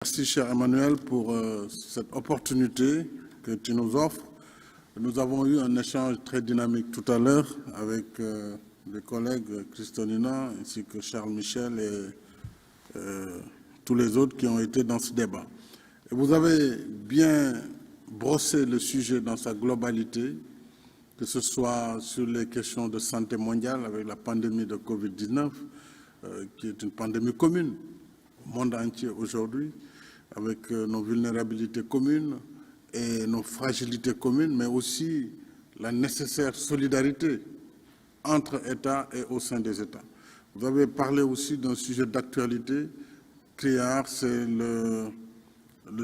Merci, cher Emmanuel, pour cette opportunité que tu nous offres. Nous avons eu un échange très dynamique tout à l'heure avec les collègues Christonina ainsi que Charles Michel et tous les autres qui ont été dans ce débat. Et vous avez bien brossé le sujet dans sa globalité, que ce soit sur les questions de santé mondiale avec la pandémie de Covid-19, qui est une pandémie commune au monde entier aujourd'hui, avec nos vulnérabilités communes et nos fragilités communes, mais aussi la nécessaire solidarité entre États et au sein des États. Vous avez parlé aussi d'un sujet d'actualité criard, c'est le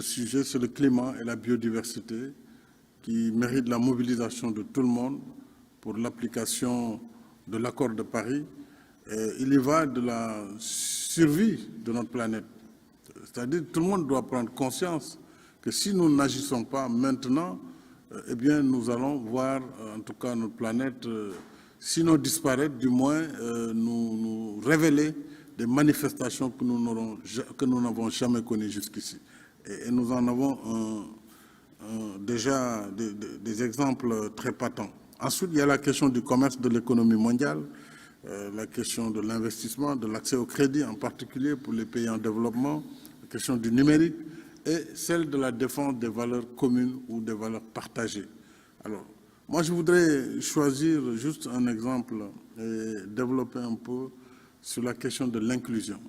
sujet, c'est le climat et la biodiversité qui mérite la mobilisation de tout le monde pour l'application de l'accord de Paris. Et il y va de la survie de notre planète. C'est-à-dire que tout le monde doit prendre conscience que si nous n'agissons pas maintenant, eh bien, nous allons voir, en tout cas, notre planète, sinon disparaître, du moins nous révéler des manifestations que nous n'avons jamais connues jusqu'ici. Et nous en avons déjà des exemples très patents. Ensuite, il y a la question du commerce, de l'économie mondiale, la question de l'investissement, de l'accès au crédit, en particulier pour les pays en développement, la question du numérique et celle de la défense des valeurs communes ou des valeurs partagées. Alors, moi, je voudrais choisir juste un exemple et développer un peu sur la question de l'inclusion.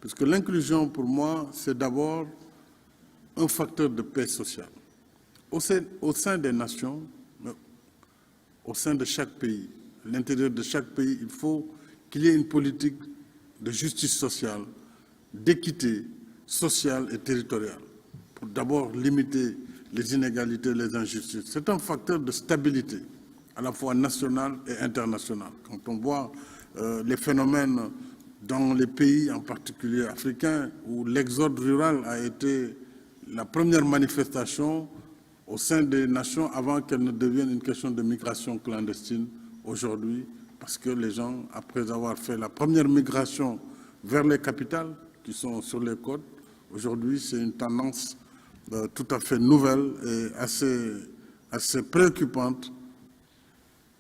Parce que l'inclusion, pour moi, c'est d'abord un facteur de paix sociale. Au sein des nations, au sein de chaque pays, à l'intérieur de chaque pays, il faut qu'il y ait une politique de justice sociale, d'équité sociale et territoriale, pour d'abord limiter les inégalités et les injustices. C'est un facteur de stabilité, à la fois nationale et internationale. Quand on voit les phénomènes dans les pays, en particulier africains, où l'exode rural a été la première manifestation au sein des nations avant qu'elle ne devienne une question de migration clandestine aujourd'hui, parce que les gens, après avoir fait la première migration vers les capitales, qui sont sur les côtes, aujourd'hui c'est une tendance tout à fait nouvelle et assez préoccupante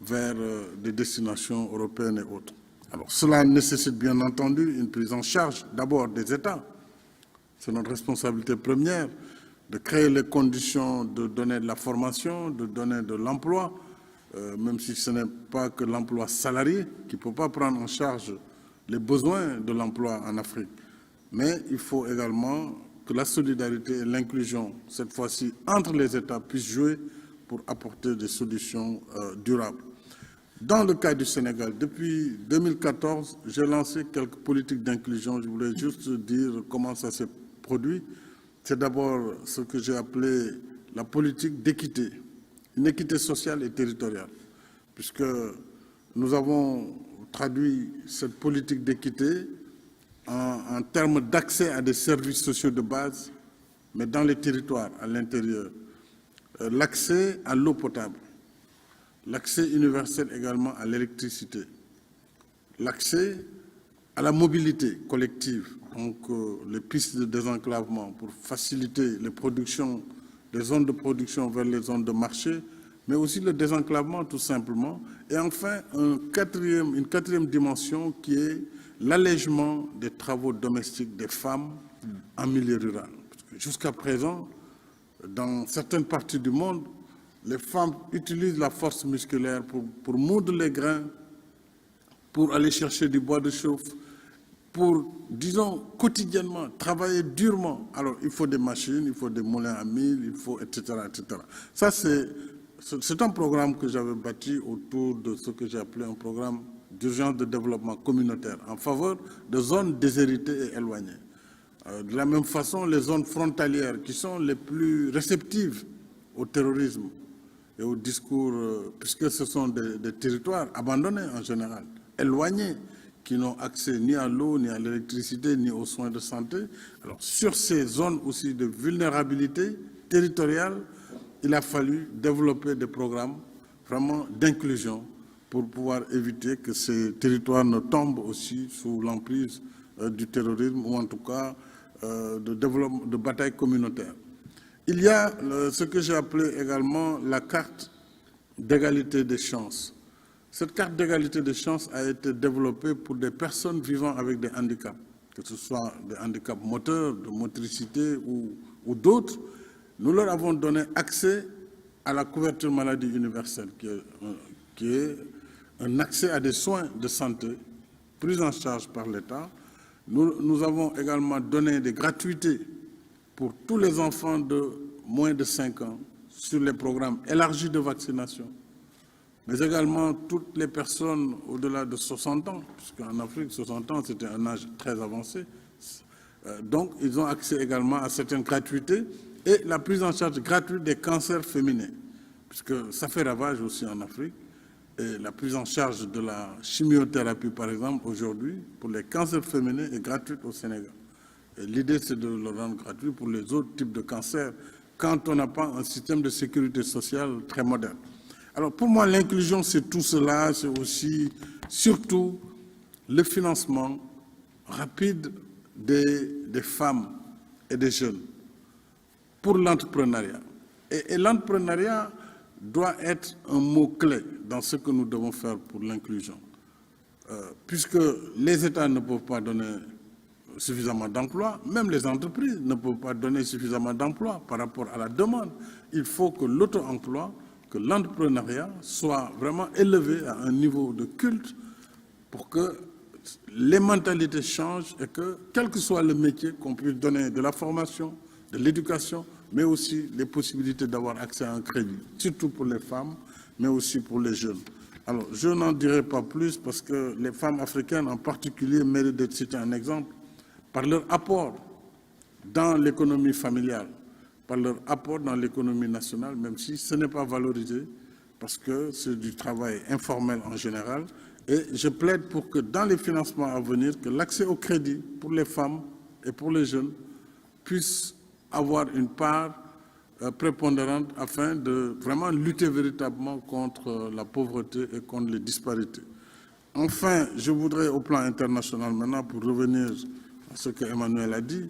vers des destinations européennes et autres. Alors cela nécessite bien entendu une prise en charge d'abord des États. C'est notre responsabilité première de créer les conditions de donner de la formation, de donner de l'emploi, même si ce n'est pas que l'emploi salarié qui ne peut pas prendre en charge les besoins de l'emploi en Afrique. Mais il faut également que la solidarité et l'inclusion, cette fois-ci entre les États, puissent jouer pour apporter des solutions durables. Dans le cas du Sénégal, depuis 2014, j'ai lancé quelques politiques d'inclusion. Je voulais juste dire comment ça s'est produit. C'est d'abord ce que j'ai appelé la politique d'équité, une équité sociale et territoriale, puisque nous avons traduit cette politique d'équité en termes d'accès à des services sociaux de base, mais dans les territoires, à l'intérieur. L'accès à l'eau potable, l'accès universel également à l'électricité, l'accès à la mobilité collective, donc les pistes de désenclavement pour faciliter les productions, les zones de production vers les zones de marché, mais aussi le désenclavement tout simplement. Et enfin, une quatrième dimension qui est l'allègement des travaux domestiques des femmes en milieu rural. Jusqu'à présent, dans certaines parties du monde, les femmes utilisent la force musculaire pour moudre les grains, pour aller chercher du bois de chauffe, pour, disons, quotidiennement, travailler durement. Alors, il faut des machines, il faut des moulins à mil, il faut, etc., etc. Ça, c'est un programme que j'avais bâti autour de ce que j'ai appelé un programme d'urgence de développement communautaire en faveur de zones déshéritées et éloignées. De la même façon, les zones frontalières qui sont les plus réceptives au terrorisme et au discours, puisque ce sont des territoires abandonnés en général, éloignés, qui n'ont accès ni à l'eau, ni à l'électricité, ni aux soins de santé. Alors, sur ces zones aussi de vulnérabilité territoriale, il a fallu développer des programmes vraiment d'inclusion pour pouvoir éviter que ces territoires ne tombent aussi sous l'emprise du terrorisme ou en tout cas de développement, de bataille communautaire. Il y a ce que j'ai appelé également la carte d'égalité des chances. Cette carte d'égalité des chances a été développée pour des personnes vivant avec des handicaps, que ce soit des handicaps moteurs, de motricité ou d'autres. Nous leur avons donné accès à la couverture maladie universelle, qui est un accès à des soins de santé pris en charge par l'État. Nous avons également donné des gratuités pour tous les enfants de moins de 5 ans sur les programmes élargis de vaccination, mais également toutes les personnes au-delà de 60 ans, puisqu'en Afrique, 60 ans, c'était un âge très avancé. Donc, ils ont accès également à certaines gratuités et la prise en charge gratuite des cancers féminins, puisque ça fait ravage aussi en Afrique. Et la prise en charge de la chimiothérapie, par exemple, aujourd'hui, pour les cancers féminins, est gratuite au Sénégal. Et l'idée, c'est de le rendre gratuit pour les autres types de cancers, quand on n'a pas un système de sécurité sociale très moderne. Alors, pour moi, l'inclusion, c'est tout cela, c'est aussi, surtout, le financement rapide des femmes et des jeunes pour l'entrepreneuriat. Et l'entrepreneuriat doit être un mot-clé dans ce que nous devons faire pour l'inclusion. Puisque les États ne peuvent pas donner suffisamment d'emplois, même les entreprises ne peuvent pas donner suffisamment d'emplois par rapport à la demande. Il faut que l'auto-emploi, que l'entrepreneuriat soit vraiment élevé à un niveau de culte pour que les mentalités changent et que, quel que soit le métier, qu'on puisse donner de la formation, de l'éducation, mais aussi les possibilités d'avoir accès à un crédit, surtout pour les femmes, mais aussi pour les jeunes. Alors, je n'en dirai pas plus parce que les femmes africaines en particulier méritent d'être citées un exemple par leur apport dans l'économie familiale, par leur apport dans l'économie nationale, même si ce n'est pas valorisé parce que c'est du travail informel en général. Et je plaide pour que dans les financements à venir, que l'accès au crédit pour les femmes et pour les jeunes puisse avoir une part prépondérante afin de vraiment lutter véritablement contre la pauvreté et contre les disparités. Enfin, je voudrais au plan international maintenant, pour revenir à ce que Emmanuel a dit,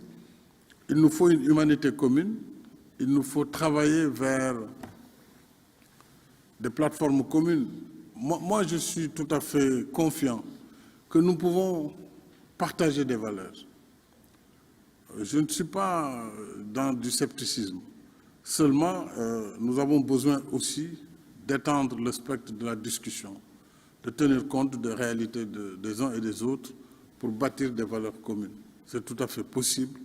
il nous faut une humanité commune, il nous faut travailler vers des plateformes communes. Moi, je suis tout à fait confiant que nous pouvons partager des valeurs. Je ne suis pas dans du scepticisme. Seulement, nous avons besoin aussi d'étendre le spectre de la discussion, de tenir compte des réalités des uns et des autres pour bâtir des valeurs communes. C'est tout à fait possible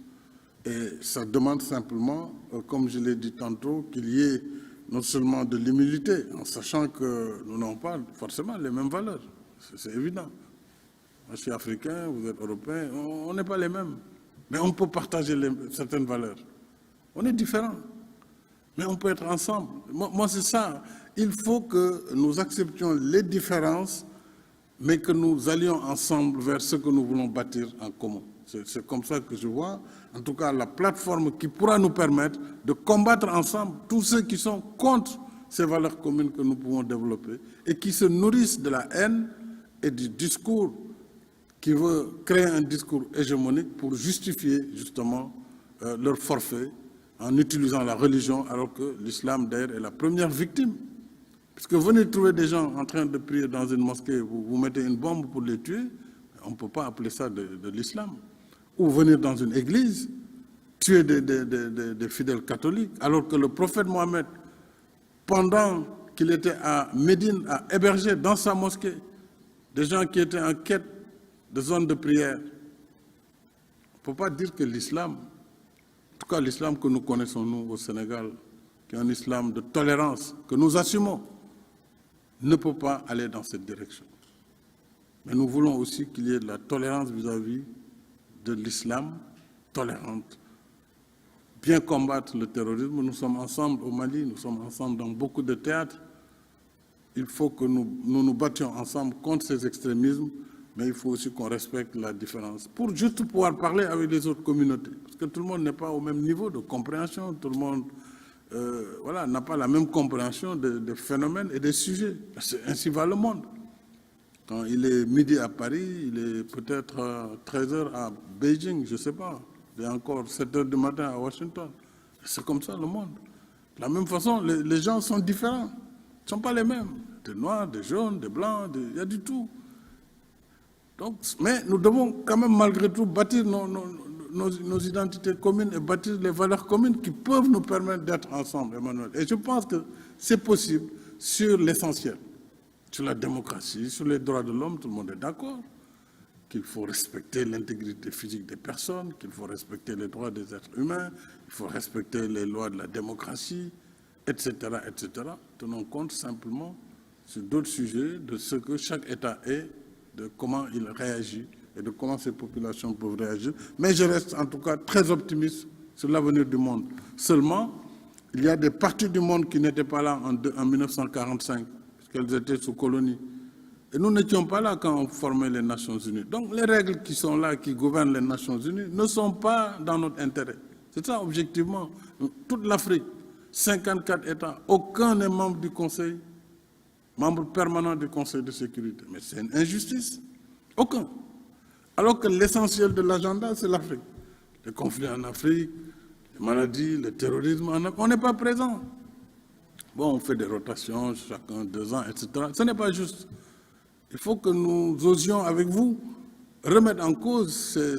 et ça demande simplement, comme je l'ai dit tantôt, qu'il y ait non seulement de l'humilité, en sachant que nous n'avons pas forcément les mêmes valeurs. C'est évident. Moi, je suis africain, vous êtes européen, on n'est pas les mêmes. Mais on peut partager certaines valeurs. On est différents, mais on peut être ensemble. Moi, c'est ça. Il faut que nous acceptions les différences, mais que nous allions ensemble vers ce que nous voulons bâtir en commun. C'est comme ça que je vois, en tout cas, la plateforme qui pourra nous permettre de combattre ensemble tous ceux qui sont contre ces valeurs communes que nous pouvons développer et qui se nourrissent de la haine et du discours qui veut créer un discours hégémonique pour justifier justement leur forfait en utilisant la religion, alors que l'islam d'ailleurs est la première victime. Puisque venez trouver des gens en train de prier dans une mosquée, vous mettez une bombe pour les tuer, on ne peut pas appeler ça de l'islam. Ou venir dans une église, tuer des fidèles catholiques, alors que le prophète Mohammed, pendant qu'il était à Médine, a hébergé dans sa mosquée des gens qui étaient en quête de zones de prière. On ne peut pas dire que l'islam, en tout cas l'islam que nous connaissons nous au Sénégal, qui est un islam de tolérance, que nous assumons, ne peut pas aller dans cette direction. Mais nous voulons aussi qu'il y ait de la tolérance vis-à-vis de l'islam tolérante. Bien combattre le terrorisme, nous sommes ensemble au Mali, nous sommes ensemble dans beaucoup de théâtres. Il faut que nous battions ensemble contre ces extrémismes, mais il faut aussi qu'on respecte la différence pour juste pouvoir parler avec les autres communautés. Parce que tout le monde n'est pas au même niveau de compréhension, tout le monde n'a pas la même compréhension des phénomènes et des sujets. Ainsi va le monde. Quand il est midi à Paris, il est peut-être 13h à Beijing, je ne sais pas. Il est encore 7 heures du matin à Washington. C'est comme ça le monde. De la même façon, les gens sont différents. Ils ne sont pas les mêmes. Des noirs, des jaunes, des blancs, il y a du tout. Donc, mais nous devons quand même malgré tout bâtir nos identités communes et bâtir les valeurs communes qui peuvent nous permettre d'être ensemble, Emmanuel. Et je pense que c'est possible sur l'essentiel, sur la démocratie, sur les droits de l'homme, tout le monde est d'accord, qu'il faut respecter l'intégrité physique des personnes, qu'il faut respecter les droits des êtres humains, il faut respecter les lois de la démocratie, etc., etc. Tenons compte simplement sur d'autres sujets de ce que chaque État est, de comment il réagit et de comment ces populations peuvent réagir. Mais je reste en tout cas très optimiste sur l'avenir du monde. Seulement, il y a des parties du monde qui n'étaient pas là en 1945, puisqu'elles étaient sous colonie. Et nous n'étions pas là quand on formait les Nations Unies. Donc les règles qui sont là, qui gouvernent les Nations Unies, ne sont pas dans notre intérêt. C'est ça, objectivement. Toute l'Afrique, 54 États, aucun n'est membre du Conseil, membre permanent du Conseil de sécurité. Mais c'est une injustice. Aucun. Alors que l'essentiel de l'agenda, c'est l'Afrique. Les conflits en Afrique, les maladies, le terrorisme, on n'est pas présent. Bon, on fait des rotations, chacun 2 ans, etc. Ce n'est pas juste. Il faut que nous osions avec vous remettre en cause